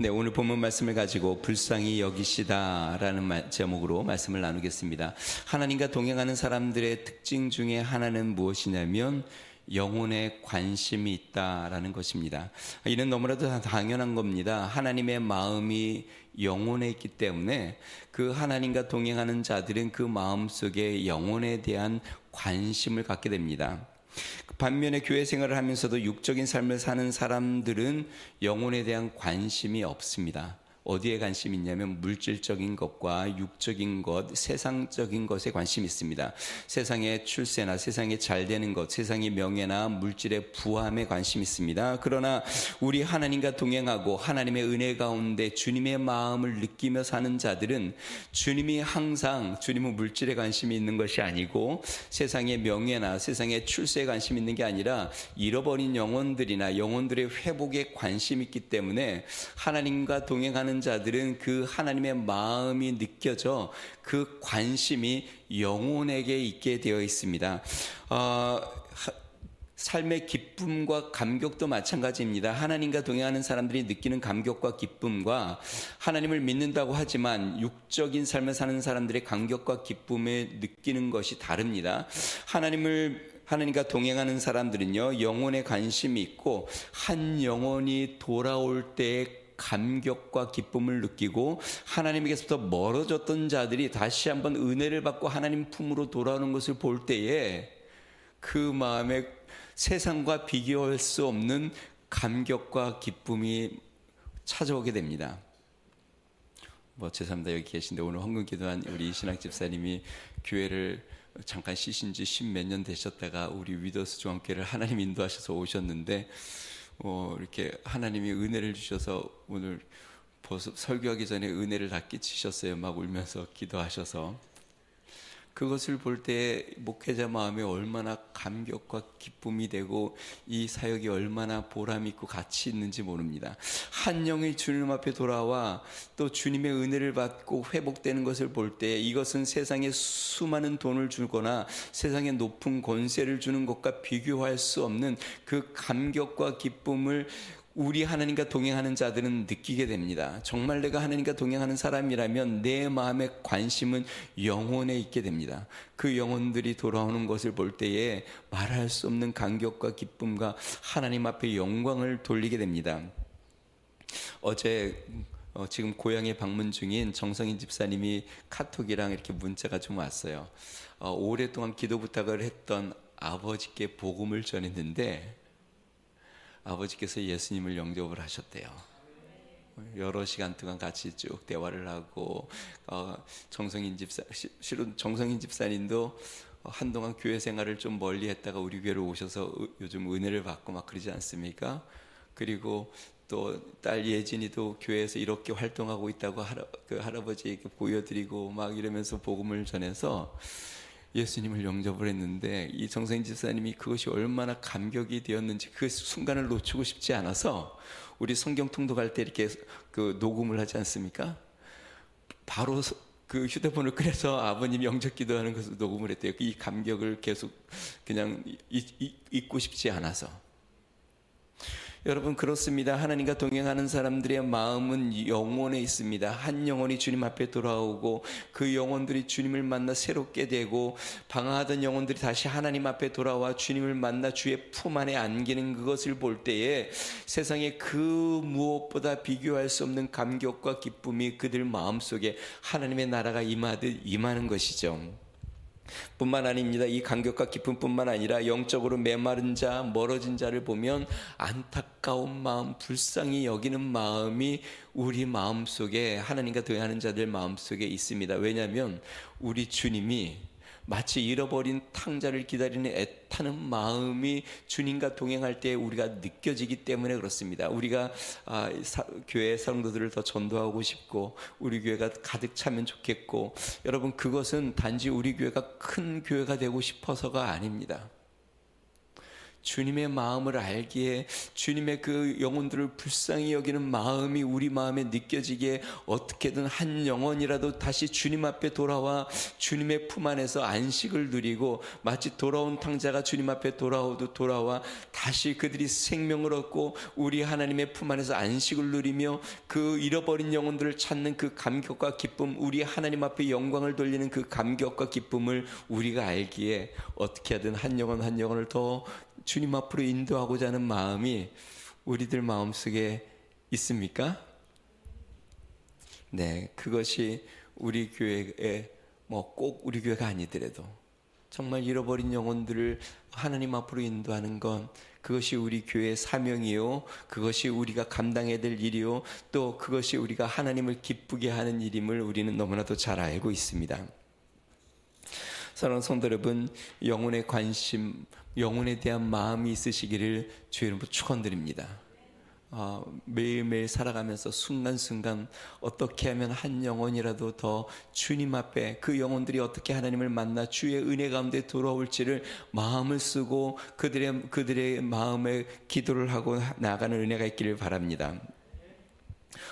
네, 오늘 본문 말씀을 가지고 불쌍히 여기시다라는 제목으로 말씀을 나누겠습니다. 하나님과 동행하는 사람들의 특징 중에 하나는 무엇이냐면 영혼에 관심이 있다라는 것입니다. 이는 너무나도 당연한 겁니다. 하나님의 마음이 영혼에 있기 때문에 그 하나님과 동행하는 자들은 그 마음속에 영혼에 대한 관심을 갖게 됩니다. 반면에 교회 생활을 하면서도 육적인 삶을 사는 사람들은 영혼에 대한 관심이 없습니다. 어디에 관심이 있냐면 물질적인 것과 육적인 것, 세상적인 것에 관심이 있습니다. 세상의 출세나 세상에 잘 되는 것, 세상의 명예나 물질의 부함에 관심이 있습니다. 그러나 우리 하나님과 동행하고 하나님의 은혜 가운데 주님의 마음을 느끼며 사는 자들은 주님이 항상 주님은 물질에 관심이 있는 것이 아니고 세상의 명예나 세상의 출세에 관심이 있는 게 아니라 잃어버린 영혼들이나 영혼들의 회복에 관심이 있기 때문에 하나님과 동행하는 자들은 그 하나님의 마음이 느껴져 그 관심이 영혼에게 있게 되어 있습니다. 삶의 기쁨과 감격도 마찬가지입니다. 하나님과 동행하는 사람들이 느끼는 감격과 기쁨과 하나님을 믿는다고 하지만 육적인 삶을 사는 사람들의 감격과 기쁨을 느끼는 것이 다릅니다. 하나님과 동행하는 사람들은요, 영혼에 관심이 있고 한 영혼이 돌아올 때에 감격과 기쁨을 느끼고 하나님에게서부터 멀어졌던 자들이 다시 한번 은혜를 받고 하나님 품으로 돌아오는 것을 볼 때에 그 마음에 세상과 비교할 수 없는 감격과 기쁨이 찾아오게 됩니다. 죄송합니다. 여기 계신데 오늘 헌금 기도한 우리 신학 집사님이 교회를 잠깐 쉬신 지 10몇 년 되셨다가 우리 위더스 중앙교회를 하나님 인도하셔서 오셨는데 이렇게 하나님이 은혜를 주셔서 오늘 벌써 설교하기 전에 은혜를 다 끼치셨어요. 막 울면서 기도하셔서 그것을 볼 때 목회자 마음에 얼마나 감격과 기쁨이 되고 이 사역이 얼마나 보람이 있고 가치 있는지 모릅니다. 한 영이 주님 앞에 돌아와 또 주님의 은혜를 받고 회복되는 것을 볼 때 이것은 세상에 수많은 돈을 주거나 세상에 높은 권세를 주는 것과 비교할 수 없는 그 감격과 기쁨을 우리 하나님과 동행하는 자들은 느끼게 됩니다. 정말 내가 하나님과 동행하는 사람이라면 내 마음의 관심은 영혼에 있게 됩니다. 그 영혼들이 돌아오는 것을 볼 때에 말할 수 없는 감격과 기쁨과 하나님 앞에 영광을 돌리게 됩니다. 어제 지금 고향에 방문 중인 정성인 집사님이 카톡이랑 이렇게 문자가 좀 왔어요. 오랫동안 기도 부탁을 했던 아버지께 복음을 전했는데 아버지께서 예수님을 영접을 하셨대요. 여러 시간 동안 같이 쭉 대화를 하고 실은 정성인 집사님도 한동안 교회 생활을 좀 멀리 했다가 우리 교회로 오셔서 요즘 은혜를 받고 막 그러지 않습니까? 그리고 또 딸 예진이도 교회에서 이렇게 활동하고 있다고 할아버지에게 보여드리고 막 이러면서 복음을 전해서 예수님을 영접을 했는데 이 정성인 집사님이 그것이 얼마나 감격이 되었는지 그 순간을 놓치고 싶지 않아서 우리 성경 통독할 때 이렇게 녹음을 하지 않습니까? 바로 그 휴대폰을 꺼내서 아버님 영접 기도하는 것을 녹음을 했대요. 이 감격을 계속 그냥 잊고 싶지 않아서. 여러분 그렇습니다. 하나님과 동행하는 사람들의 마음은 영혼에 있습니다. 한 영혼이 주님 앞에 돌아오고 그 영혼들이 주님을 만나 새롭게 되고 방황하던 영혼들이 다시 하나님 앞에 돌아와 주님을 만나 주의 품 안에 안기는 그것을 볼 때에 세상에 그 무엇보다 비교할 수 없는 감격과 기쁨이 그들 마음속에 하나님의 나라가 임하듯 임하는 것이죠. 뿐만 아닙니다. 이 감격과 기쁨뿐만 아니라 영적으로 메마른 자, 멀어진 자를 보면 안타까운 마음, 불쌍히 여기는 마음이 우리 마음속에 하나님과 동행하는 자들 마음속에 있습니다. 왜냐하면 우리 주님이 마치 잃어버린 탕자를 기다리는 애타는 마음이 주님과 동행할 때 우리가 느껴지기 때문에 그렇습니다. 우리가 교회 성도들을 더 전도하고 싶고 우리 교회가 가득 차면 좋겠고 여러분 그것은 단지 우리 교회가 큰 교회가 되고 싶어서가 아닙니다. 주님의 마음을 알기에, 주님의 그 영혼들을 불쌍히 여기는 마음이 우리 마음에 느껴지기에 어떻게든 한 영혼이라도 다시 주님 앞에 돌아와 주님의 품 안에서 안식을 누리고, 마치 돌아온 탕자가 주님 앞에 돌아와 다시 그들이 생명을 얻고 우리 하나님의 품 안에서 안식을 누리며 그 잃어버린 영혼들을 찾는 그 감격과 기쁨, 우리 하나님 앞에 영광을 돌리는 그 감격과 기쁨을 우리가 알기에 어떻게 하든 한 영혼 한 영혼을 더 주님 앞으로 인도하고자 하는 마음이 우리들 마음속에 있습니까? 네, 그것이 우리 교회에 꼭 우리 교회가 아니더라도 정말 잃어버린 영혼들을 하나님 앞으로 인도하는 건 그것이 우리 교회의 사명이요, 그것이 우리가 감당해야 될 일이요, 또 그것이 우리가 하나님을 기쁘게 하는 일임을 우리는 너무나도 잘 알고 있습니다. 사랑하는 성도 여러분, 영혼의 관심, 영혼에 대한 마음이 있으시기를 주의 이름으로 축원드립니다. 매일매일 살아가면서 순간순간 어떻게 하면 한 영혼이라도 더 주님 앞에, 그 영혼들이 어떻게 하나님을 만나 주의 은혜 가운데 돌아올지를 마음을 쓰고 그들의 마음에 기도를 하고 나아가는 은혜가 있기를 바랍니다.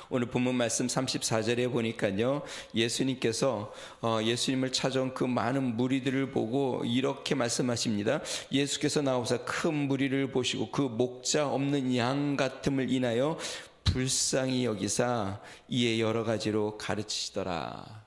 오늘 본문 말씀 34절에 보니까요, 예수님께서 예수님을 찾아온 그 많은 무리들을 보고 이렇게 말씀하십니다. 예수께서 나오사 큰 무리를 보시고 그 목자 없는 양 같음을 인하여 불쌍히 여기사 이에 여러 가지로 가르치시더라.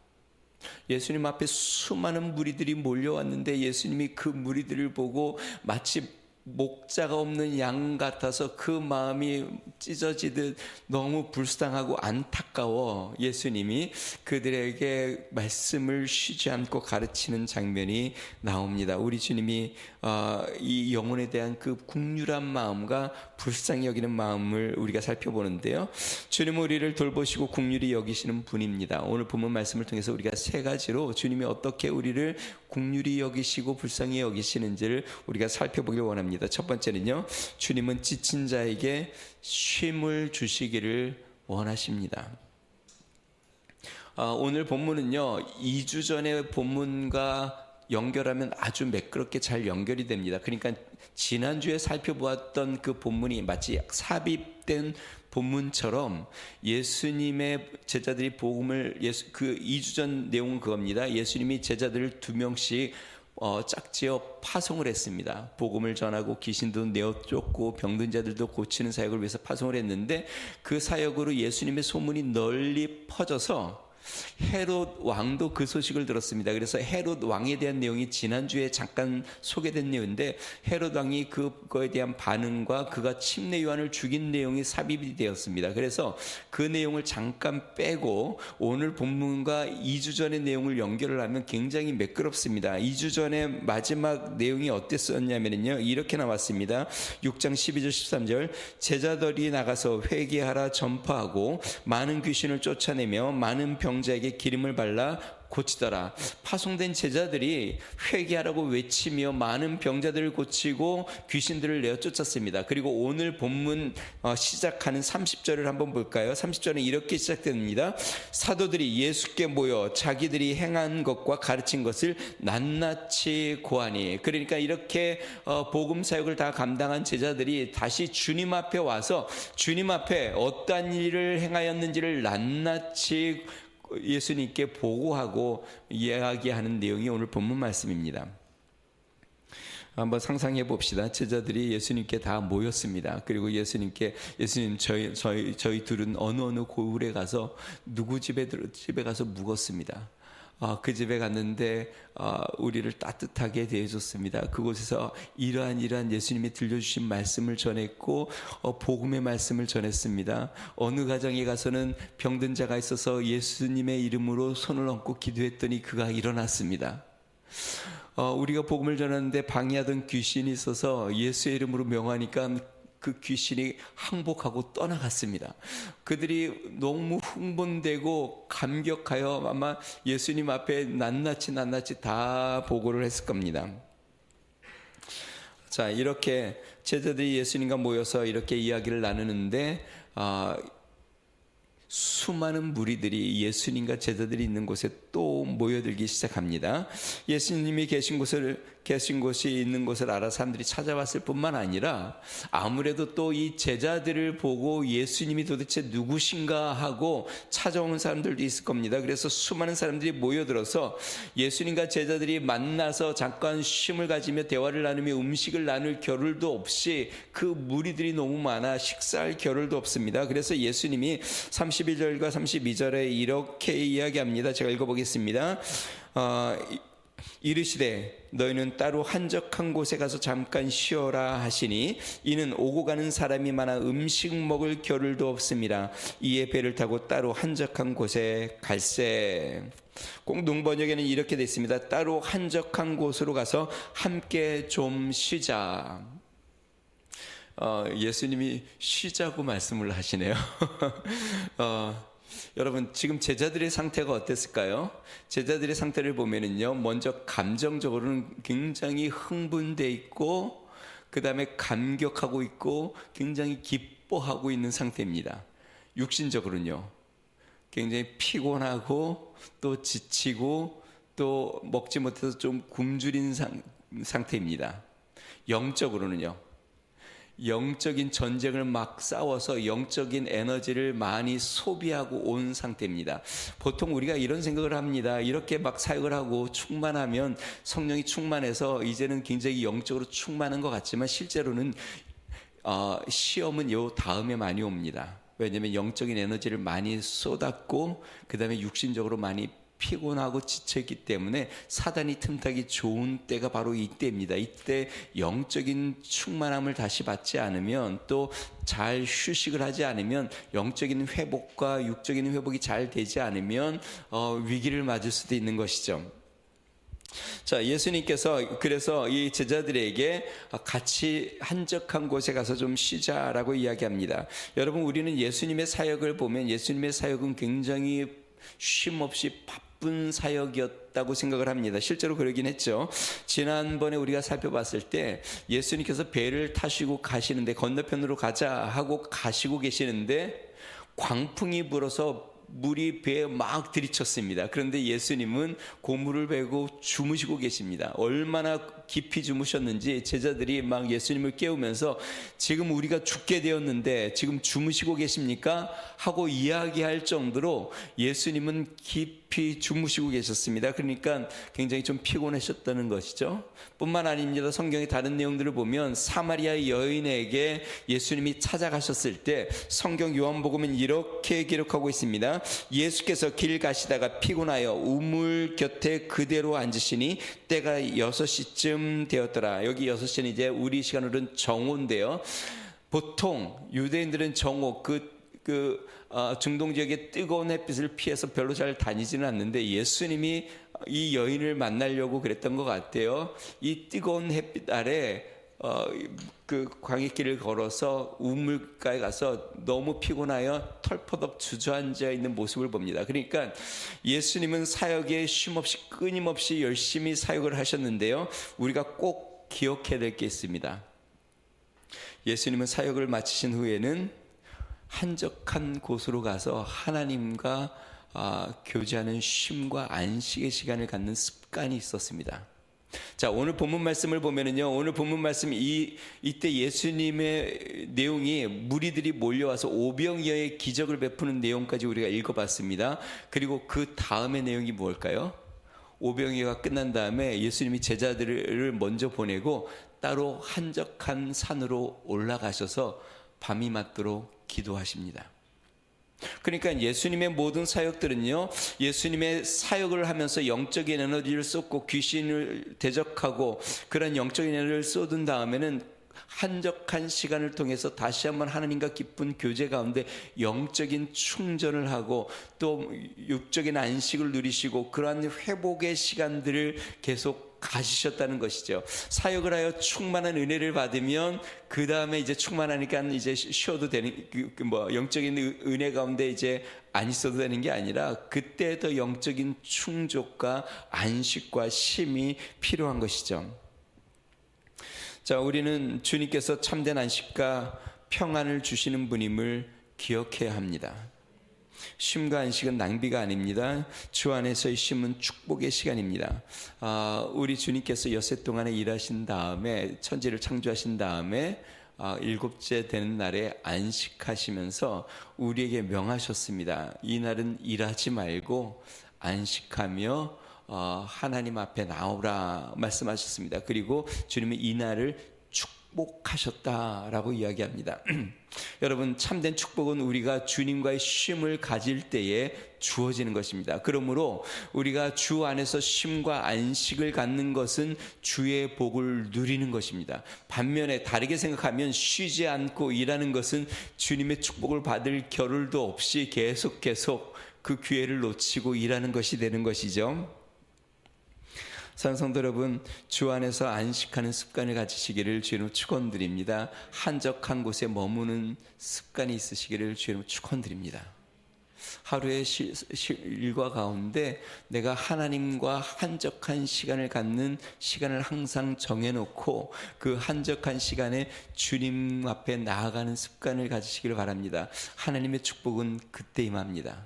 예수님 앞에 수많은 무리들이 몰려왔는데 예수님이 그 무리들을 보고 마치 목자가 없는 양 같아서 그 마음이 찢어지듯 너무 불쌍하고 안타까워 예수님이 그들에게 말씀을 쉬지 않고 가르치는 장면이 나옵니다. 우리 주님이 이 영혼에 대한 그 국률한 마음과 불쌍히 여기는 마음을 우리가 살펴보는데요, 주님은 우리를 돌보시고 국률이 여기시는 분입니다. 오늘 본문 말씀을 통해서 우리가 세 가지로 주님이 어떻게 우리를 국률이 여기시고 불쌍히 여기시는지를 우리가 살펴보길 원합니다. 첫 번째는요, 주님은 지친 자에게 쉼을 주시기를 원하십니다. 오늘 본문은요, 2주 전의 본문과 연결하면 아주 매끄럽게 잘 연결이 됩니다. 그러니까 지난주에 살펴보았던 그 본문이 마치 삽입된 본문처럼 예수님의 제자들이 복음을, 그 2주 전 내용은 그겁니다. 예수님이 제자들을 2명씩 짝지어 파송을 했습니다. 복음을 전하고 귀신도 내어 쫓고 병든 자들도 고치는 사역을 위해서 파송을 했는데, 그 사역으로 예수님의 소문이 널리 퍼져서 헤롯 왕도 그 소식을 들었습니다. 그래서 헤롯 왕에 대한 내용이 지난주에 잠깐 소개된 내용인데, 헤롯 왕이 그거에 대한 반응과 그가 침례 요한을 죽인 내용이 삽입이 되었습니다. 그래서 그 내용을 잠깐 빼고 오늘 본문과 2주 전의 내용을 연결을 하면 굉장히 매끄럽습니다. 2주 전의 마지막 내용이 어땠었냐면요, 이렇게 나왔습니다. 6장 12절 13절 제자들이 나가서 회개하라 전파하고 많은 귀신을 쫓아내며 많은 병자에게 기름을 발라 고치더라. 파송된 제자들이 회개하라고 외치며 많은 병자들을 고치고 귀신들을 내어 쫓았습니다. 그리고 오늘 본문 시작하는 30절을 한번 볼까요? 30절은 이렇게 시작됩니다. 사도들이 예수께 모여 자기들이 행한 것과 가르친 것을 낱낱이 고하니. 그러니까 이렇게 복음 사역을 다 감당한 제자들이 다시 주님 앞에 와서 주님 앞에 어떠한 일을 행하였는지를 낱낱이 예수님께 보고하고 이야기하는 내용이 오늘 본문 말씀입니다. 한번 상상해 봅시다. 제자들이 예수님께 다 모였습니다. 그리고 예수님 저희 둘은 어느 고을에 가서 누구 집에 가서 묵었습니다. 그 집에 갔는데 우리를 따뜻하게 대해줬습니다. 그곳에서 이러한 예수님이 들려주신 말씀을 전했고 복음의 말씀을 전했습니다. 어느 가정에 가서는 병든 자가 있어서 예수님의 이름으로 손을 얹고 기도했더니 그가 일어났습니다. 우리가 복음을 전하는데 방해하던 귀신이 있어서 예수의 이름으로 명하니까 그 귀신이 항복하고 떠나갔습니다. 그들이 너무 흥분되고 감격하여 아마 예수님 앞에 낱낱이 다 보고를 했을 겁니다. 자, 이렇게 제자들이 예수님과 모여서 이렇게 이야기를 나누는데 수많은 무리들이 예수님과 제자들이 있는 곳에 또 모여들기 시작합니다. 예수님이 계신 계신 곳이 있는 곳을 알아 사람들이 찾아왔을 뿐만 아니라 아무래도 또 이 제자들을 보고 예수님이 도대체 누구신가 하고 찾아오는 사람들도 있을 겁니다. 그래서 수많은 사람들이 모여들어서 예수님과 제자들이 만나서 잠깐 쉼을 가지며 대화를 나누며 음식을 나눌 겨를도 없이 그 무리들이 너무 많아 식사할 겨를도 없습니다. 그래서 예수님이 31절과 32절에 이렇게 이야기합니다. 제가 읽어보겠습니다. 이르시되 너희는 따로 한적한 곳에 가서 잠깐 쉬어라 하시니 이는 오고 가는 사람이 많아 음식 먹을 겨를도 없습니다. 이에 배를 타고 따로 한적한 곳에 갈새. 공동 번역에는 이렇게 되어 있습니다. 따로 한적한 곳으로 가서 함께 좀 쉬자. 예수님이 쉬자고 말씀을 하시네요. 여러분 지금 제자들의 상태가 어땠을까요? 제자들의 상태를 보면은요, 먼저 감정적으로는 굉장히 흥분돼 있고 그 다음에 감격하고 있고 굉장히 기뻐하고 있는 상태입니다. 육신적으로는요, 굉장히 피곤하고 또 지치고 또 먹지 못해서 좀 굶주린 상태입니다. 영적으로는요, 영적인 전쟁을 막 싸워서 영적인 에너지를 많이 소비하고 온 상태입니다. 보통 우리가 이런 생각을 합니다. 이렇게 막 사역을 하고 충만하면 성령이 충만해서 이제는 굉장히 영적으로 충만한 것 같지만 실제로는 시험은 요 다음에 많이 옵니다. 왜냐하면 영적인 에너지를 많이 쏟았고 그 다음에 육신적으로 많이 피곤하고 지쳐있기 때문에 사단이 틈타기 좋은 때가 바로 이때입니다. 이때 영적인 충만함을 다시 받지 않으면 또 잘 휴식을 하지 않으면 영적인 회복과 육적인 회복이 잘 되지 않으면 위기를 맞을 수도 있는 것이죠. 자, 예수님께서 그래서 이 제자들에게 같이 한적한 곳에 가서 좀 쉬자라고 이야기합니다. 여러분, 우리는 예수님의 사역을 보면 예수님의 사역은 굉장히 쉼없이 바쁜 사역이었다고 생각을 합니다. 실제로 그러긴 했죠. 지난번에 우리가 살펴봤을 때 예수님께서 배를 타시고 가시는데 건너편으로 가자 하고 가시고 계시는데 광풍이 불어서 물이 배에 막 들이쳤습니다. 그런데 예수님은 고물을 베고 주무시고 계십니다. 얼마나 깊이 주무셨는지 제자들이 막 예수님을 깨우면서 지금 우리가 죽게 되었는데 지금 주무시고 계십니까? 하고 이야기할 정도로 예수님은 깊이 주무시고 계셨습니다. 그러니까 굉장히 좀 피곤하셨다는 것이죠. 뿐만 아닙니다. 성경의 다른 내용들을 보면 사마리아 여인에게 예수님이 찾아가셨을 때 성경 요한복음은 이렇게 기록하고 있습니다. 예수께서 길 가시다가 피곤하여 우물 곁에 그대로 앉으시니 때가 6시쯤 되었더라. 여기 6시는 이제 우리 시간으로는 정오인데요. 보통 유대인들은 정오 중동 지역의 뜨거운 햇빛을 피해서 별로 잘 다니지는 않는데 예수님이 이 여인을 만나려고 그랬던 것 같아요. 이 뜨거운 햇빛 아래 그 광야길을 걸어서 우물가에 가서 너무 피곤하여 털퍼덕 주저앉아 있는 모습을 봅니다. 그러니까 예수님은 사역에 쉼없이 끊임없이 열심히 사역을 하셨는데요, 우리가 꼭 기억해야 될 게 있습니다. 예수님은 사역을 마치신 후에는 한적한 곳으로 가서 하나님과 교제하는 쉼과 안식의 시간을 갖는 습관이 있었습니다. 자, 오늘 본문 말씀을 보면은요, 오늘 본문 말씀 이때 예수님의 내용이 무리들이 몰려와서 오병이어의 기적을 베푸는 내용까지 우리가 읽어봤습니다. 그리고 그 다음의 내용이 뭘까요? 오병이어가 끝난 다음에 예수님이 제자들을 먼저 보내고 따로 한적한 산으로 올라가셔서 밤이 맞도록 기도하십니다. 그러니까 예수님의 모든 사역들은요, 예수님의 사역을 하면서 영적인 에너지를 쏟고 귀신을 대적하고 그런 영적인 에너지를 쏟은 다음에는 한적한 시간을 통해서 다시 한번 하나님과 깊은 교제 가운데 영적인 충전을 하고 또 육적인 안식을 누리시고 그러한 회복의 시간들을 계속 가지셨다는 것이죠. 사역을 하여 충만한 은혜를 받으면 그 다음에 이제 충만하니까 이제 쉬어도 되는 영적인 은혜 가운데 이제 안 있어도 되는 게 아니라 그때 더 영적인 충족과 안식과 쉼이 필요한 것이죠. 자, 우리는 주님께서 참된 안식과 평안을 주시는 분임을 기억해야 합니다. 쉼과 안식은 낭비가 아닙니다. 주 안에서의 쉼은 축복의 시간입니다. 우리 주님께서 엿새 동안에 일하신 다음에 천지를 창조하신 다음에 일곱째 되는 날에 안식하시면서 우리에게 명하셨습니다. 이 날은 일하지 말고 안식하며 하나님 앞에 나오라 말씀하셨습니다. 그리고 주님은 이 날을 축복하셨다라고 이야기합니다. 여러분, 참된 축복은 우리가 주님과의 쉼을 가질 때에 주어지는 것입니다. 그러므로 우리가 주 안에서 쉼과 안식을 갖는 것은 주의 복을 누리는 것입니다. 반면에 다르게 생각하면 쉬지 않고 일하는 것은 주님의 축복을 받을 겨를도 없이 계속 그 기회를 놓치고 일하는 것이 되는 것이죠. 사랑하는 성도 여러분, 주 안에서 안식하는 습관을 가지시기를 주님 축원드립니다. 한적한 곳에 머무는 습관이 있으시기를 주님 축원드립니다. 하루의 일과 가운데 내가 하나님과 한적한 시간을 갖는 시간을 항상 정해놓고 그 한적한 시간에 주님 앞에 나아가는 습관을 가지시기를 바랍니다. 하나님의 축복은 그때 임합니다.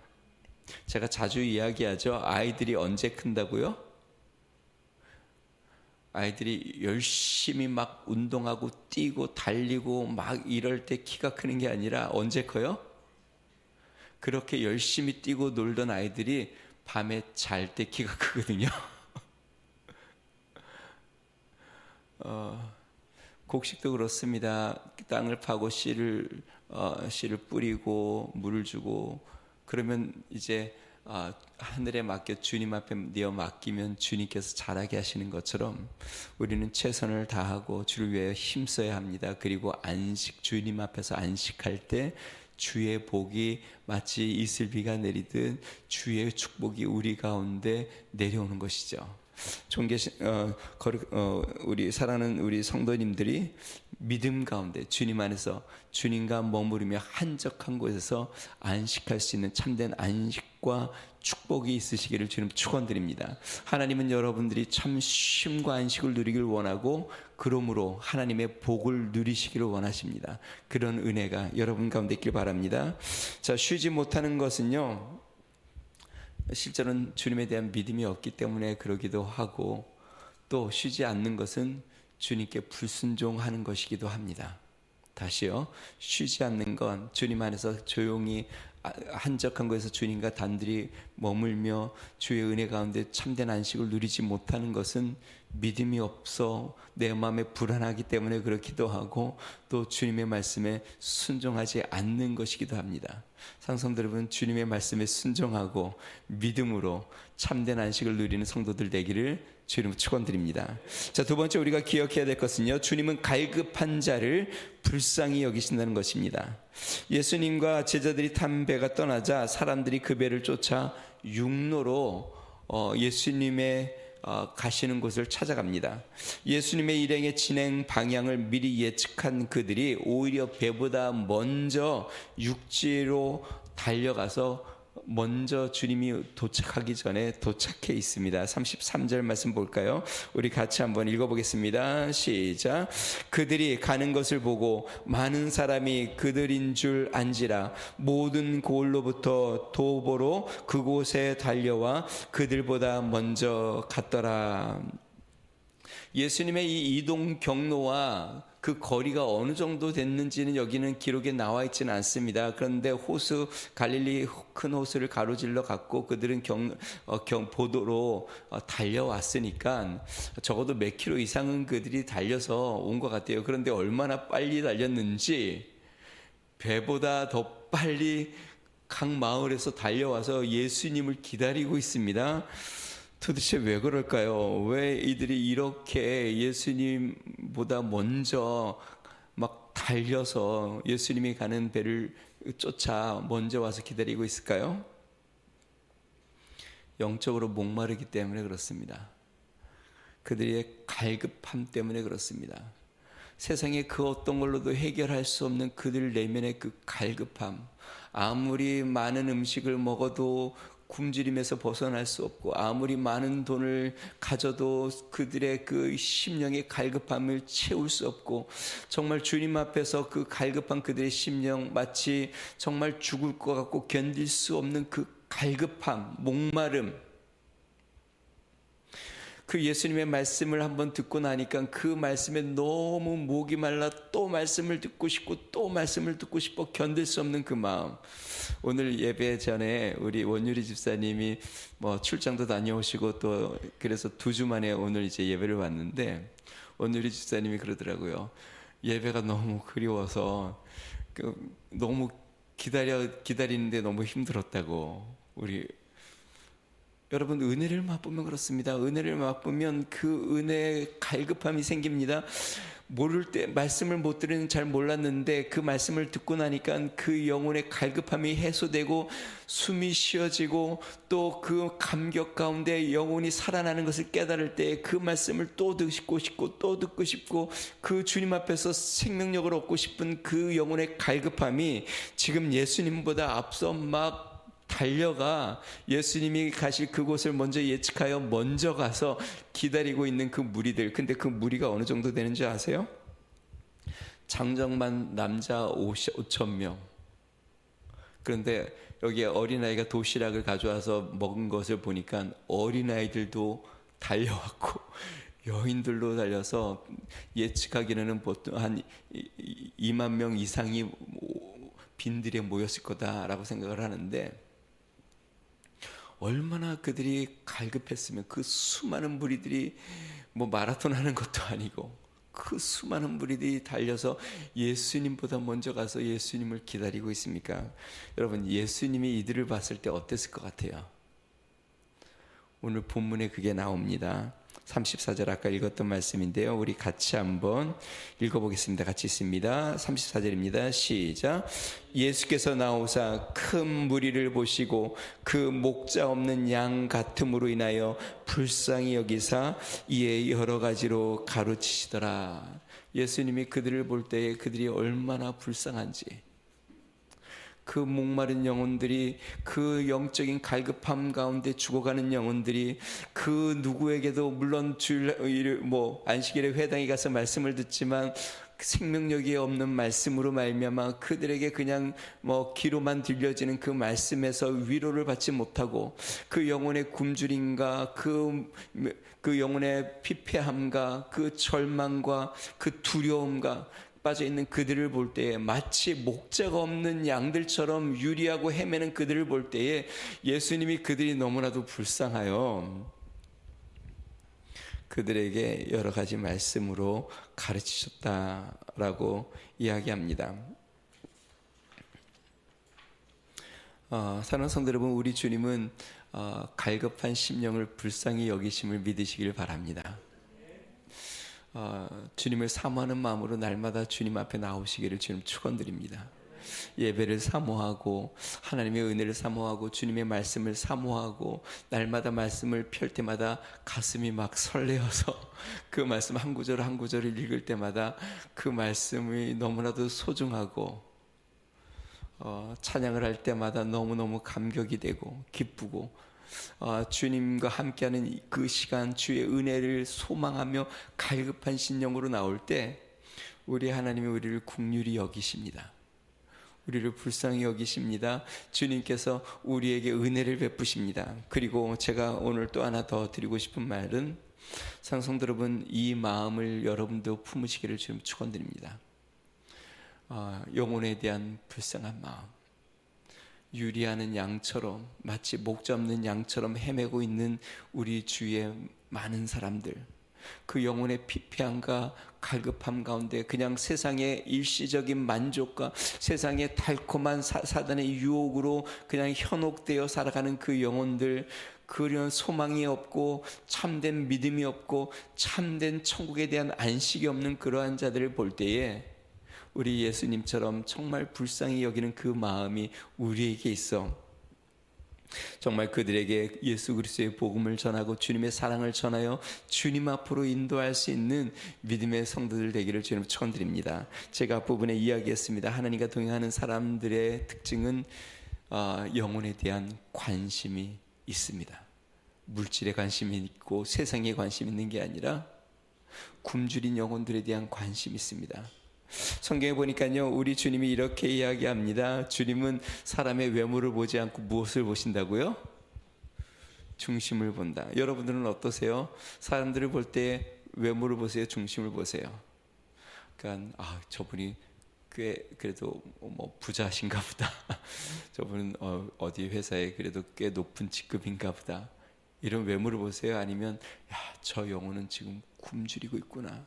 제가 자주 이야기하죠. 아이들이 언제 큰다고요? 아이들이 열심히 막 운동하고 뛰고 달리고 막 이럴 때 키가 크는 게 아니라 언제 커요? 그렇게 열심히 뛰고 놀던 아이들이 밤에 잘 때 키가 크거든요. 곡식도 그렇습니다. 땅을 파고 씨를 뿌리고 물을 주고 그러면 이제 하늘에 맡겨 주님 앞에 맡기면 주님께서 자라게 하시는 것처럼 우리는 최선을 다하고 주를 위하여 힘써야 합니다. 그리고 주님 앞에서 안식할 때 주의 복이 마치 이슬비가 내리듯 주의 축복이 우리 가운데 내려오는 것이죠. 우리 사랑하는 우리 성도님들이 믿음 가운데 주님 안에서 주님과 머무르며 한적한 곳에서 안식할 수 있는 참된 안식과 축복이 있으시기를 주님 축원드립니다. 하나님은 여러분들이 참 쉼과 안식을 누리길 원하고 그러므로 하나님의 복을 누리시기를 원하십니다. 그런 은혜가 여러분 가운데 있길 바랍니다. 자, 쉬지 못하는 것은요, 실제로는 주님에 대한 믿음이 없기 때문에 그러기도 하고 또 쉬지 않는 것은 주님께 불순종하는 것이기도 합니다. 다시요, 쉬지 않는 건 주님 안에서 조용히 한적한 곳에서 주님과 단둘이 머물며 주의 은혜 가운데 참된 안식을 누리지 못하는 것은 믿음이 없어 내 마음에 불안하기 때문에 그렇기도 하고 또 주님의 말씀에 순종하지 않는 것이기도 합니다. 성도 여러분, 주님의 말씀에 순종하고 믿음으로 참된 안식을 누리는 성도들 되기를 주님 축원드립니다. 자, 두 번째 우리가 기억해야 될 것은요, 주님은 갈급한 자를 불쌍히 여기신다는 것입니다. 예수님과 제자들이 탄 배가 떠나자 사람들이 그 배를 쫓아 육로로 예수님의 가시는 곳을 찾아갑니다. 예수님의 일행의 진행 방향을 미리 예측한 그들이 오히려 배보다 먼저 육지로 달려가서 먼저 주님이 도착하기 전에 도착해 있습니다. 33절 말씀 볼까요? 우리 같이 한번 읽어보겠습니다. 시작. 그들이 가는 것을 보고 많은 사람이 그들인 줄 안지라 모든 고을로부터 도보로 그곳에 달려와 그들보다 먼저 갔더라. 예수님의 이 이동 경로와 그 거리가 어느 정도 됐는지는 여기는 기록에 나와 있지는 않습니다. 그런데 갈릴리 큰 호수를 가로질러 갔고 그들은 보도로 달려왔으니까 적어도 몇 킬로 이상은 그들이 달려서 온 것 같아요. 그런데 얼마나 빨리 달렸는지 배보다 더 빨리 각 마을에서 달려와서 예수님을 기다리고 있습니다. 도대체 왜 그럴까요? 왜 이들이 이렇게 예수님보다 먼저 막 달려서 예수님이 가는 배를 쫓아 먼저 와서 기다리고 있을까요? 영적으로 목마르기 때문에 그렇습니다. 그들의 갈급함 때문에 그렇습니다. 세상에 그 어떤 걸로도 해결할 수 없는 그들 내면의 그 갈급함, 아무리 많은 음식을 먹어도 굶주림에서 벗어날 수 없고 아무리 많은 돈을 가져도 그들의 그 심령의 갈급함을 채울 수 없고 정말 주님 앞에서 그 갈급한 그들의 심령 마치 정말 죽을 것 같고 견딜 수 없는 그 갈급함, 목마름, 그 예수님의 말씀을 한번 듣고 나니까 그 말씀에 너무 목이 말라 또 말씀을 듣고 싶고 또 말씀을 듣고 싶어 견딜 수 없는 그 마음. 오늘 예배 전에 우리 원유리 집사님이 뭐 출장도 다녀오시고 또 그래서 2주 만에 오늘 이제 예배를 왔는데 원유리 집사님이 그러더라고요. 예배가 너무 그리워서 너무 기다리는데 너무 힘들었다고. 우리 여러분 은혜를 맛보면 그렇습니다. 은혜를 맛보면 그 은혜의 갈급함이 생깁니다. 모를 때 말씀을 못 들으면 잘 몰랐는데 그 말씀을 듣고 나니까 그 영혼의 갈급함이 해소되고 숨이 쉬어지고 또 그 감격 가운데 영혼이 살아나는 것을 깨달을 때 그 말씀을 또 듣고 싶고 또 듣고 싶고 그 주님 앞에서 생명력을 얻고 싶은 그 영혼의 갈급함이 지금 예수님보다 앞서 막 달려가 예수님이 가실 그곳을 먼저 예측하여 먼저 가서 기다리고 있는 그 무리들. 근데 그 무리가 어느 정도 되는지 아세요? 장정만 남자 5,000명. 그런데 여기에 어린아이가 도시락을 가져와서 먹은 것을 보니까 어린아이들도 달려왔고 여인들로 달려서 예측하기로는 보통 한 2만 명 이상이 빈들에 모였을 거다라고 생각을 하는데 얼마나 그들이 갈급했으면 그 수많은 무리들이 뭐 마라톤 하는 것도 아니고 그 수많은 무리들이 달려서 예수님보다 먼저 가서 예수님을 기다리고 있습니까? 여러분 예수님이 이들을 봤을 때 어땠을 것 같아요? 오늘 본문에 그게 나옵니다. 34절 아까 읽었던 말씀인데요. 우리 같이 한번 읽어보겠습니다. 같이 있습니다. 34절입니다. 시작. 예수께서 나오사 큰 무리를 보시고 그 목자 없는 양 같음으로 인하여 불쌍히 여기사 이에 여러 가지로 가르치시더라. 예수님이 그들을 볼 때에 그들이 얼마나 불쌍한지, 그 목마른 영혼들이, 그 영적인 갈급함 가운데 죽어가는 영혼들이 그 누구에게도 물론 안식일에 회당에 가서 말씀을 듣지만 생명력이 없는 말씀으로 말미암아 그들에게 그냥 귀로만 들려지는 그 말씀에서 위로를 받지 못하고 그 영혼의 굶주림과 그 영혼의 피폐함과 그 절망과 그 두려움과 빠져있는 그들을 볼 때에 마치 목자가 없는 양들처럼 유리하고 헤매는 그들을 볼 때에 예수님이 그들이 너무나도 불쌍하여 그들에게 여러 가지 말씀으로 가르치셨다라고 이야기합니다. 사랑하는 성도 여러분, 우리 주님은 갈급한 심령을 불쌍히 여기심을 믿으시길 바랍니다. 주님을 사모하는 마음으로 날마다 주님 앞에 나오시기를 주님 축원드립니다. 예배를 사모하고 하나님의 은혜를 사모하고 주님의 말씀을 사모하고 날마다 말씀을 펼 때마다 가슴이 막 설레어서 그 말씀 한 구절 한 구절을 읽을 때마다 그 말씀이 너무나도 소중하고 찬양을 할 때마다 너무너무 감격이 되고 기쁘고 주님과 함께하는 그 시간 주의 은혜를 소망하며 갈급한 심령으로 나올 때 우리 하나님이 우리를 긍휼히 여기십니다. 우리를 불쌍히 여기십니다. 주님께서 우리에게 은혜를 베푸십니다. 그리고 제가 오늘 또 하나 더 드리고 싶은 말은 성도 여러분, 이 마음을 여러분도 품으시기를 주님 축원드립니다. 영혼에 대한 불쌍한 마음, 유리하는 양처럼 마치 목자 없는 양처럼 헤매고 있는 우리 주위의 많은 사람들, 그 영혼의 피폐함과 갈급함 가운데 그냥 세상의 일시적인 만족과 세상의 달콤한 사단의 유혹으로 그냥 현혹되어 살아가는 그 영혼들, 그런 소망이 없고 참된 믿음이 없고 참된 천국에 대한 안식이 없는 그러한 자들을 볼 때에 우리 예수님처럼 정말 불쌍히 여기는 그 마음이 우리에게 있어 정말 그들에게 예수 그리스도의 복음을 전하고 주님의 사랑을 전하여 주님 앞으로 인도할 수 있는 믿음의 성도들 되기를 주님 축원드립니다. 제가 앞부분에 이야기했습니다. 하나님과 동행하는 사람들의 특징은 영혼에 대한 관심이 있습니다. 물질에 관심이 있고 세상에 관심이 있는 게 아니라 굶주린 영혼들에 대한 관심이 있습니다. 성경에 보니까요, 우리 주님이 이렇게 이야기합니다. 주님은 사람의 외모를 보지 않고 무엇을 보신다고요? 중심을 본다. 여러분들은 어떠세요? 사람들을 볼 때 외모를 보세요? 중심을 보세요? 그러니까 저분이 꽤 그래도 뭐 부자신가 보다. 저분은 어디 회사에 그래도 꽤 높은 직급인가 보다. 이런 외모를 보세요? 아니면 저 영혼은 지금 굶주리고 있구나.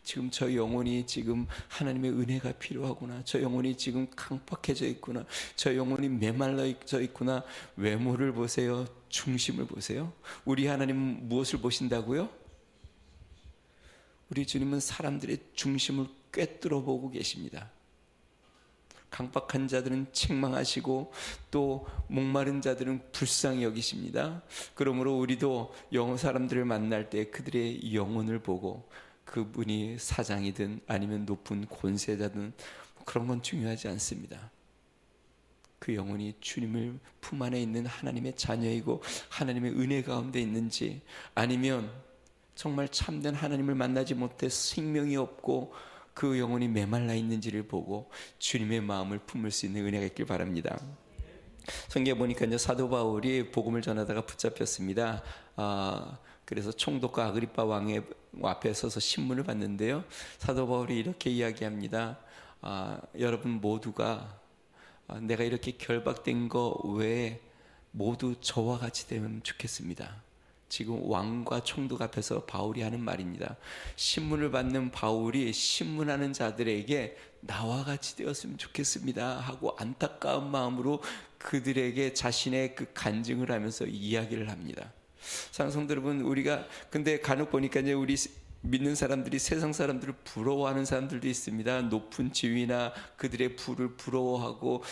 지금 저 영혼이 지금 하나님의 은혜가 필요하구나. 저 영혼이 지금 강팍해져 있구나. 저 영혼이 메말라져 있구나. 외모를 보세요? 중심을 보세요? 우리 하나님은 무엇을 보신다고요? 우리 주님은 사람들의 중심을 꿰뚫어 보고 계십니다. 강박한 자들은 책망하시고 또 목마른 자들은 불쌍히 여기십니다. 그러므로 우리도 영혼 사람들을 만날 때 그들의 영혼을 보고, 그분이 사장이든 아니면 높은 권세자든 그런 건 중요하지 않습니다. 그 영혼이 주님을 품 안에 있는 하나님의 자녀이고 하나님의 은혜 가운데 있는지, 아니면 정말 참된 하나님을 만나지 못해 생명이 없고 그 영혼이 메말라 있는지를 보고 주님의 마음을 품을 수 있는 은혜가 있길 바랍니다. 성경에 보니까요, 사도 바울이 복음을 전하다가 붙잡혔습니다. 그래서 총독과 아그리빠 왕의 앞에 서서 신문을 받는데요, 사도 바울이 이렇게 이야기합니다. 여러분 모두가 내가 이렇게 결박된 거 외에 모두 저와 같이 되면 좋겠습니다. 지금 왕과 총독 앞에서 바울이 하는 말입니다. 신문을 받는 바울이 신문하는 자들에게 나와 같이 되었으면 좋겠습니다 하고 안타까운 마음으로 그들에게 자신의 그 간증을 하면서 이야기를 합니다. 사랑하는 성도 여러분, 우리가 근데 간혹 보니까요, 우리 믿는 사람들이 세상 사람들을 부러워하는 사람들도 있습니다. 높은 지위나 그들의 부를 부러워하고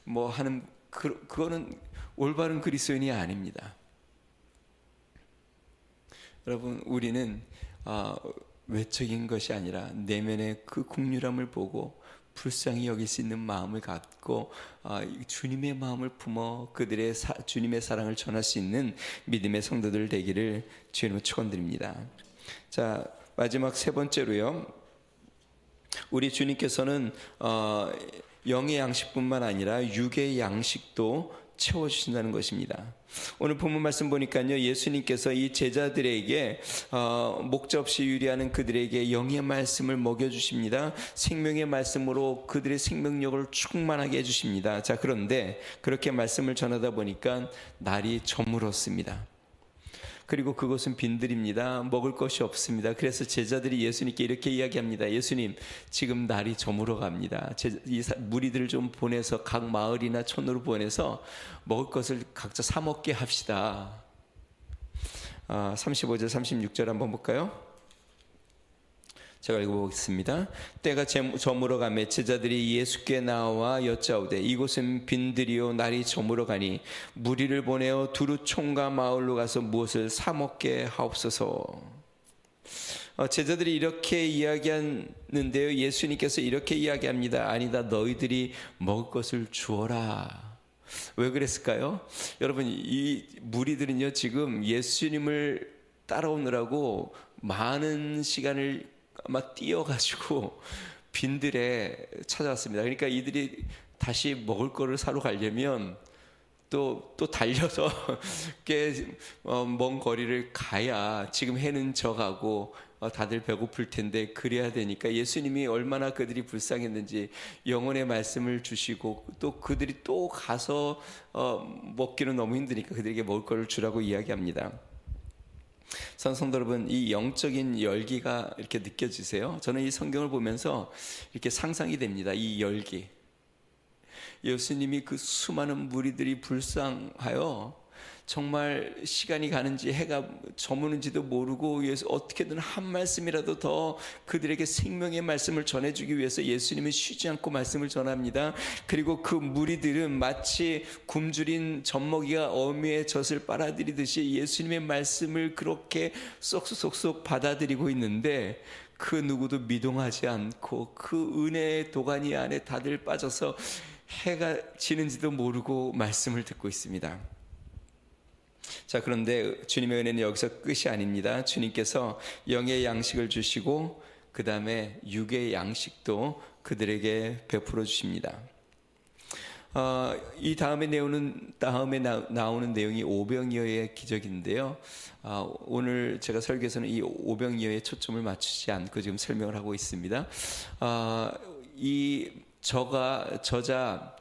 뭐 하는 그거는 올바른 그리스도인이 아닙니다. 여러분, 우리는 외적인 것이 아니라 내면의 그 국률함을 보고 불쌍히 여길 수 있는 마음을 갖고 주님의 마음을 품어 그들의 주님의 사랑을 전할 수 있는 믿음의 성도들 되기를 주님으로 축원드립니다. 자, 마지막 세 번째로요, 우리 주님께서는 영의 양식뿐만 아니라 육의 양식도 채워주신다는 것입니다. 오늘 본문 말씀 보니까요, 예수님께서 이 제자들에게 목자 없이 유리하는 그들에게 영의 말씀을 먹여주십니다. 생명의 말씀으로 그들의 생명력을 충만하게 해주십니다. 자, 그런데 그렇게 말씀을 전하다 보니까 날이 저물었습니다. 그리고 그것은 빈들입니다. 먹을 것이 없습니다. 그래서 제자들이 예수님께 이렇게 이야기합니다. 예수님, 지금 날이 저물어 갑니다. 무리들을 좀 보내서 각 마을이나 촌으로 보내서 먹을 것을 각자 사 먹게 합시다. 35절 36절 한번 볼까요? 제가 읽어보겠습니다. 때가 저물어 가매 제자들이 예수께 나와 여짜오되 이곳은 빈들이요 날이 저물어 가니 무리를 보내어 두루 촌과 마을로 가서 무엇을 사 먹게 하옵소서. 제자들이 이렇게 이야기하는데요, 예수님께서 이렇게 이야기합니다. 아니다, 너희들이 먹을 것을 주어라. 왜 그랬을까요? 여러분, 이 무리들은요, 지금 예수님을 따라오느라고 많은 시간을 아마 뛰어가지고 빈들에 찾아왔습니다. 그러니까 이들이 다시 먹을 거를 사러 가려면 또 달려서 꽤 먼 거리를 가야, 지금 해는 져가고 다들 배고플 텐데 그래야 되니까 예수님이 얼마나 그들이 불쌍했는지 영혼의 말씀을 주시고 또 그들이 또 가서 먹기는 너무 힘드니까 그들에게 먹을 거를 주라고 이야기합니다. 성도 여러분, 이 영적인 열기가 이렇게 느껴지세요? 저는 이 성경을 보면서 이렇게 상상이 됩니다. 이 열기, 예수님이 그 수많은 무리들이 불쌍하여 정말 시간이 가는지 해가 저무는지도 모르고 어떻게든 한 말씀이라도 더 그들에게 생명의 말씀을 전해주기 위해서 예수님은 쉬지 않고 말씀을 전합니다. 그리고 그 무리들은 마치 굶주린 젖먹이가 어미의 젖을 빨아들이듯이 예수님의 말씀을 그렇게 쏙쏙쏙 받아들이고 있는데 그 누구도 미동하지 않고 그 은혜의 도가니 안에 다들 빠져서 해가 지는지도 모르고 말씀을 듣고 있습니다. 자, 그런데 주님의 은혜는 여기서 끝이 아닙니다. 주님께서 영의 양식을 주시고 그 다음에 육의 양식도 그들에게 베풀어 주십니다. 이 다음에 나오는 내용이 오병이어의 기적인데요. 오늘 제가 설교에서는 이 오병이어에 초점을 맞추지 않고 지금 설명을 하고 있습니다. 이 저자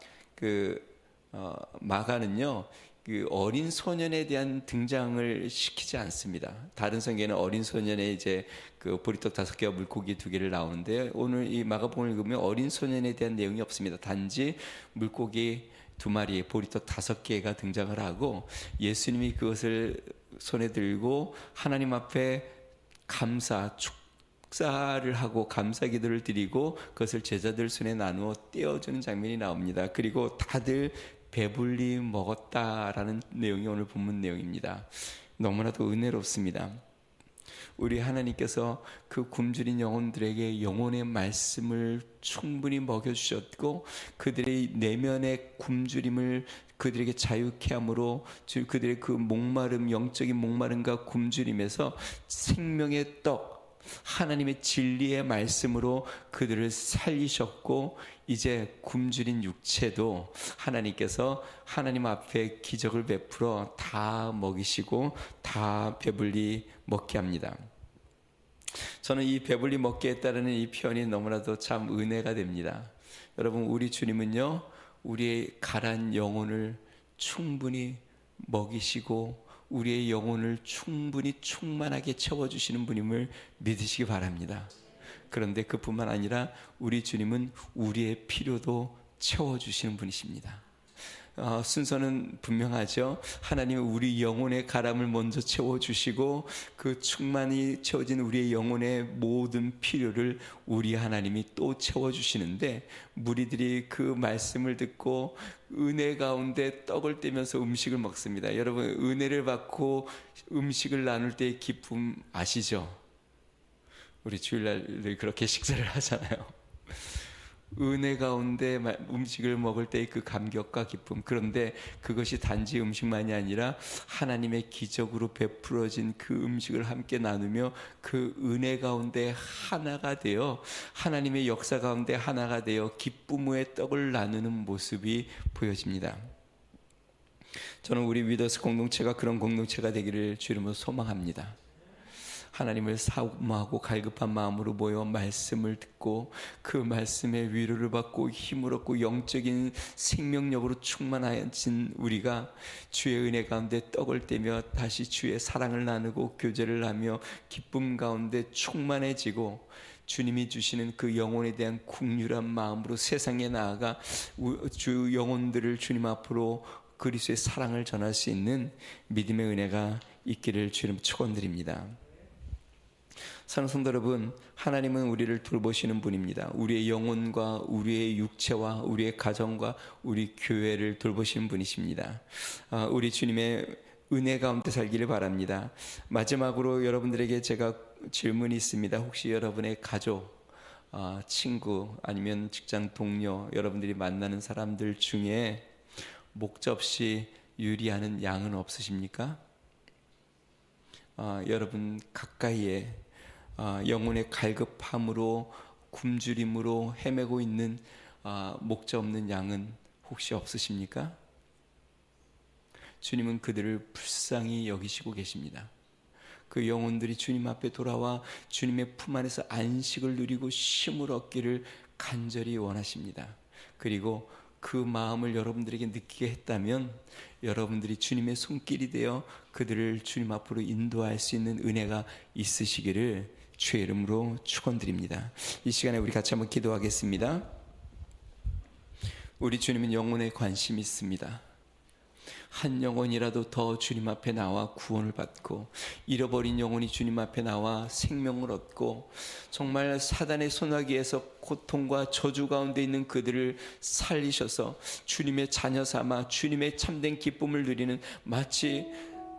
마가는요, 그 어린 소년에 대한 등장을 시키지 않습니다. 다른 성경에는 어린 소년의 이제 그 보리떡 5개와 물고기 2개를 나오는데, 오늘 이 마가복음을 읽으면 어린 소년에 대한 내용이 없습니다. 단지 물고기 2마리, 보리떡 5개가 등장을 하고, 예수님이 그것을 손에 들고 하나님 앞에 축사를 하고 감사 기도를 드리고 그것을 제자들 손에 나누어 떼어주는 장면이 나옵니다. 그리고 다들 배불리 먹었다라는 내용이 오늘 본문 내용입니다. 너무나도 은혜롭습니다. 우리 하나님께서 그 굶주린 영혼들에게 영혼의 말씀을 충분히 먹여주셨고, 그들의 내면의 굶주림을 그들에게 자유케 함으로 그들의 그 목마름, 영적인 목마름과 굶주림에서 생명의 떡, 하나님의 진리의 말씀으로 그들을 살리셨고, 이제 굶주린 육체도 하나님께서 하나님 앞에 기적을 베풀어 다 먹이시고 다 배불리 먹게 합니다. 저는 이 배불리 먹게 했다는 이 표현이 너무나도 참 은혜가 됩니다. 여러분, 우리 주님은요, 우리의 가란 영혼을 충분히 먹이시고 우리의 영혼을 충분히 충만하게 채워주시는 분임을 믿으시기 바랍니다. 그런데 그뿐만 아니라 우리 주님은 우리의 필요도 채워주시는 분이십니다. 순서는 분명하죠. 하나님은 우리 영혼의 가람을 먼저 채워주시고 그 충만히 채워진 우리의 영혼의 모든 필요를 우리 하나님이 또 채워주시는데, 무리들이 그 말씀을 듣고 은혜 가운데 떡을 떼면서 음식을 먹습니다. 여러분, 은혜를 받고 음식을 나눌 때의 기쁨 아시죠? 우리 주일날 그렇게 식사를 하잖아요. 은혜 가운데 음식을 먹을 때의 그 감격과 기쁨. 그런데 그것이 단지 음식만이 아니라 하나님의 기적으로 베풀어진 그 음식을 함께 나누며 그 은혜 가운데 하나가 되어, 하나님의 역사 가운데 하나가 되어 기쁨의 떡을 나누는 모습이 보여집니다. 저는 우리 위더스 공동체가 그런 공동체가 되기를 주님으로 소망합니다. 하나님을 사모하고 갈급한 마음으로 모여 말씀을 듣고 그 말씀의 위로를 받고 힘을 얻고 영적인 생명력으로 충만해진 우리가 주의 은혜 가운데 떡을 떼며 다시 주의 사랑을 나누고 교제를 하며 기쁨 가운데 충만해지고, 주님이 주시는 그 영혼에 대한 국률한 마음으로 세상에 나아가 주 영혼들을 주님 앞으로 그리스도의 사랑을 전할 수 있는 믿음의 은혜가 있기를 주님 축원드립니다. 사랑하는 성도 여러분, 하나님은 우리를 돌보시는 분입니다. 우리의 영혼과 우리의 육체와 우리의 가정과 우리 교회를 돌보시는 분이십니다. 우리 주님의 은혜 가운데 살기를 바랍니다. 마지막으로 여러분들에게 제가 질문이 있습니다. 혹시 여러분의 가족, 친구 아니면 직장 동료, 여러분들이 만나는 사람들 중에 목적없이 유리하는 양은 없으십니까? 여러분 가까이에 영혼의 갈급함으로 굶주림으로 헤매고 있는 목적 없는 양은 혹시 없으십니까? 주님은 그들을 불쌍히 여기시고 계십니다. 그 영혼들이 주님 앞에 돌아와 주님의 품 안에서 안식을 누리고 쉼을 얻기를 간절히 원하십니다. 그리고 그 마음을 여러분들에게 느끼게 했다면 여러분들이 주님의 손길이 되어 그들을 주님 앞으로 인도할 수 있는 은혜가 있으시기를 주의 이름으로 축원드립니다. 이 시간에 우리 같이 한번 기도하겠습니다. 우리 주님은 영혼에 관심이 있습니다. 한 영혼이라도 더 주님 앞에 나와 구원을 받고, 잃어버린 영혼이 주님 앞에 나와 생명을 얻고, 정말 사단의 손아귀에서 고통과 저주 가운데 있는 그들을 살리셔서 주님의 자녀 삼아 주님의 참된 기쁨을 누리는, 마치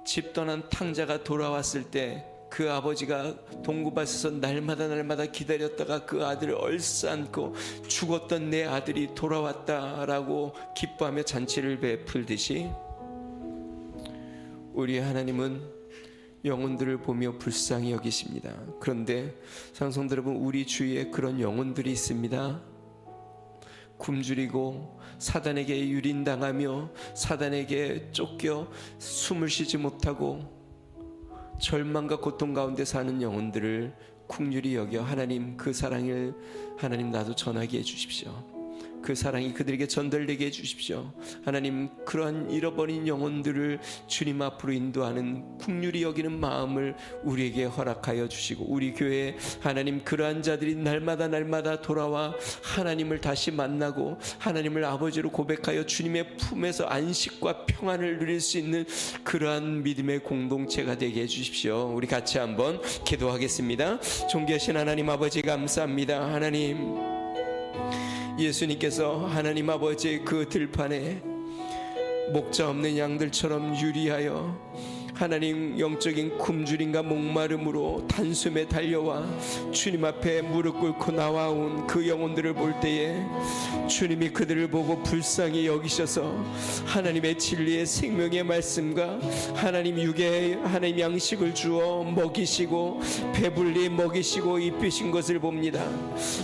집 떠난 탕자가 돌아왔을 때 그 아버지가 동구밭에서 날마다 기다렸다가 그 아들을 얼싸안고 죽었던 내 아들이 돌아왔다라고 기뻐하며 잔치를 베풀듯이 우리 하나님은 영혼들을 보며 불쌍히 여기십니다. 그런데 상성들 여러분, 우리 주위에 그런 영혼들이 있습니다. 굶주리고 사단에게 유린당하며 사단에게 쫓겨 숨을 쉬지 못하고 절망과 고통 가운데 사는 영혼들을 긍휼히 여겨 하나님 그 사랑을 하나님 나도 전하게 해주십시오. 그 사랑이 그들에게 전달되게 해주십시오. 하나님 그러한 잃어버린 영혼들을 주님 앞으로 인도하는 긍휼히 여기는 마음을 우리에게 허락하여 주시고 우리 교회에 하나님 그러한 자들이 날마다 돌아와 하나님을 다시 만나고 하나님을 아버지로 고백하여 주님의 품에서 안식과 평안을 누릴 수 있는 그러한 믿음의 공동체가 되게 해주십시오. 우리 같이 한번 기도하겠습니다. 존귀하신 하나님 아버지 감사합니다. 하나님 예수님께서 하나님 아버지 그 들판에 목자 없는 양들처럼 유리하여 하나님 영적인 굶주림과 목마름으로 단숨에 달려와 주님 앞에 무릎 꿇고 나와온 그 영혼들을 볼 때에 주님이 그들을 보고 불쌍히 여기셔서 하나님의 진리의 생명의 말씀과 하나님 육의 하나님 양식을 주어 먹이시고 배불리 먹이시고 입히신 것을 봅니다.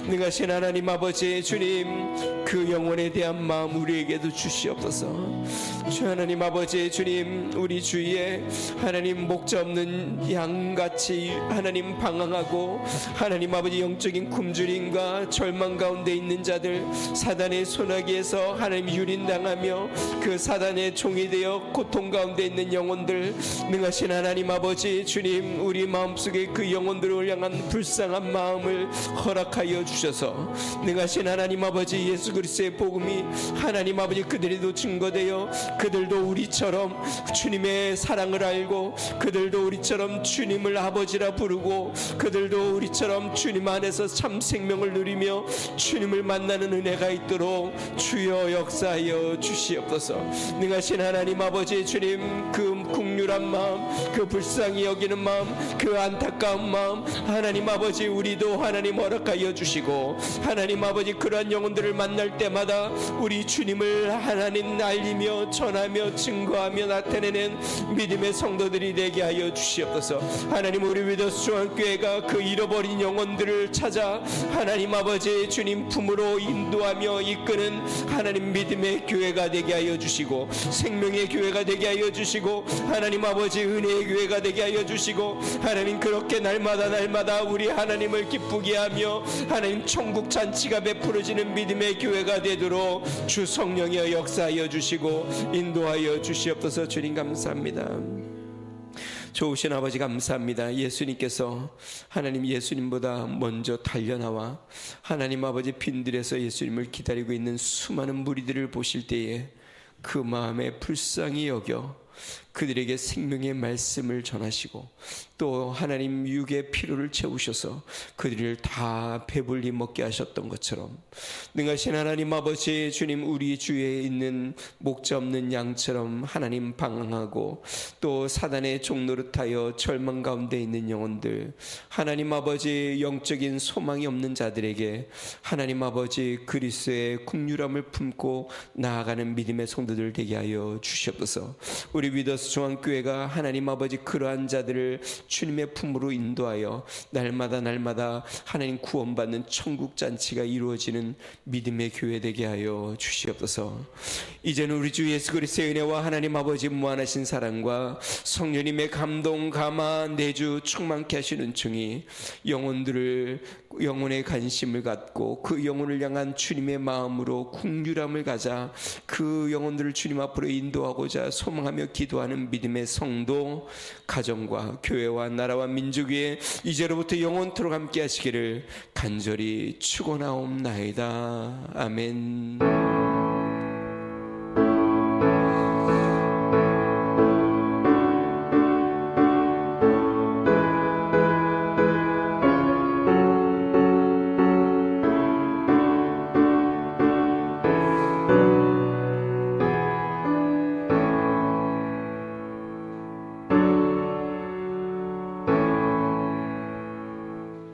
능하신 하나님 아버지 주님 그 영혼에 대한 마음 우리에게도 주시옵소서. 주 하나님 아버지 주님 우리 주위에 하나님 목자 없는 양같이 하나님 방황하고 하나님 아버지 영적인 굶주림과 절망 가운데 있는 자들 사단의 손아귀에서 하나님 유린당하며 그 사단의 종이 되어 고통 가운데 있는 영혼들 능하신 하나님 아버지 주님 우리 마음속에 그 영혼들을 향한 불쌍한 마음을 허락하여 주셔서 능하신 하나님 아버지 예수 그리스도의 복음이 하나님 아버지 그들에도 증거되어 그들도 우리처럼 주님의 사랑을 알고 그들도 우리처럼 주님을 아버지라 부르고 그들도 우리처럼 주님 안에서 참 생명을 누리며 주님을 만나는 은혜가 있도록 주여 역사하여 주시옵소서. 능하신 하나님 아버지 주님 그 긍휼한 마음 그 불쌍히 여기는 마음 그 안타까운 마음 하나님 아버지 우리도 하나님 허락하여 주시고 하나님 아버지 그러한 영혼들을 만날 때마다 우리 주님을 하나님 알리며 전하며 증거하며 나타내는 믿음의 성도들이 되게 하여 주시옵소서. 하나님 우리 위더스 중앙교회가 그 잃어버린 영혼들을 찾아 하나님 아버지 주님 품으로 인도하며 이끄는 하나님 믿음의 교회가 되게 하여 주시고 생명의 교회가 되게 하여 주시고 하나님 아버지 은혜의 교회가 되게 하여 주시고 하나님 그렇게 날마다 우리 하나님을 기쁘게 하며 하나님 천국 잔치가 베풀어지는 믿음의 교회가 되도록 주 성령의 역사하여 주시고 인도하여 주시옵소서. 주님 감사합니다. 좋으신 아버지 감사합니다. 예수님께서 하나님 예수님보다 먼저 달려나와 하나님 아버지 빈들에서 예수님을 기다리고 있는 수많은 무리들을 보실 때에 그 마음에 불쌍히 여겨 그들에게 생명의 말씀을 전하시고 또 하나님 육의 피로를 채우셔서 그들을 다 배불리 먹게 하셨던 것처럼 능하신 하나님 아버지 주님 우리 주위에 있는 목자 없는 양처럼 하나님 방황하고 또 사단의 종노릇하여 절망 가운데 있는 영혼들 하나님 아버지 영적인 소망이 없는 자들에게 하나님 아버지 그리스도의 긍휼함을 품고 나아가는 믿음의 성도들 되게 하여 주시옵소서. 우리 위더스 중앙교회가 하나님 아버지 그러한 자들을 주님의 품으로 인도하여 날마다 하나님 구원받는 천국 잔치가 이루어지는 믿음의 교회 되게 하여 주시옵소서. 이제는 우리 주 예수 그리스도의 은혜와 하나님 아버지 무한하신 사랑과 성령님의 감동 감화 내주 충만케 하시는 은총이 영혼의 관심을 갖고 그 영혼을 향한 주님의 마음으로 긍휼함을 가자 그 영혼들을 주님 앞으로 인도하고자 소망하며 기도하는 믿음의 성도 가정과 교회와 나라와 민족 위에 이제로부터 영원토록 함께 하시기를 간절히 축원하옵나이다. 아멘.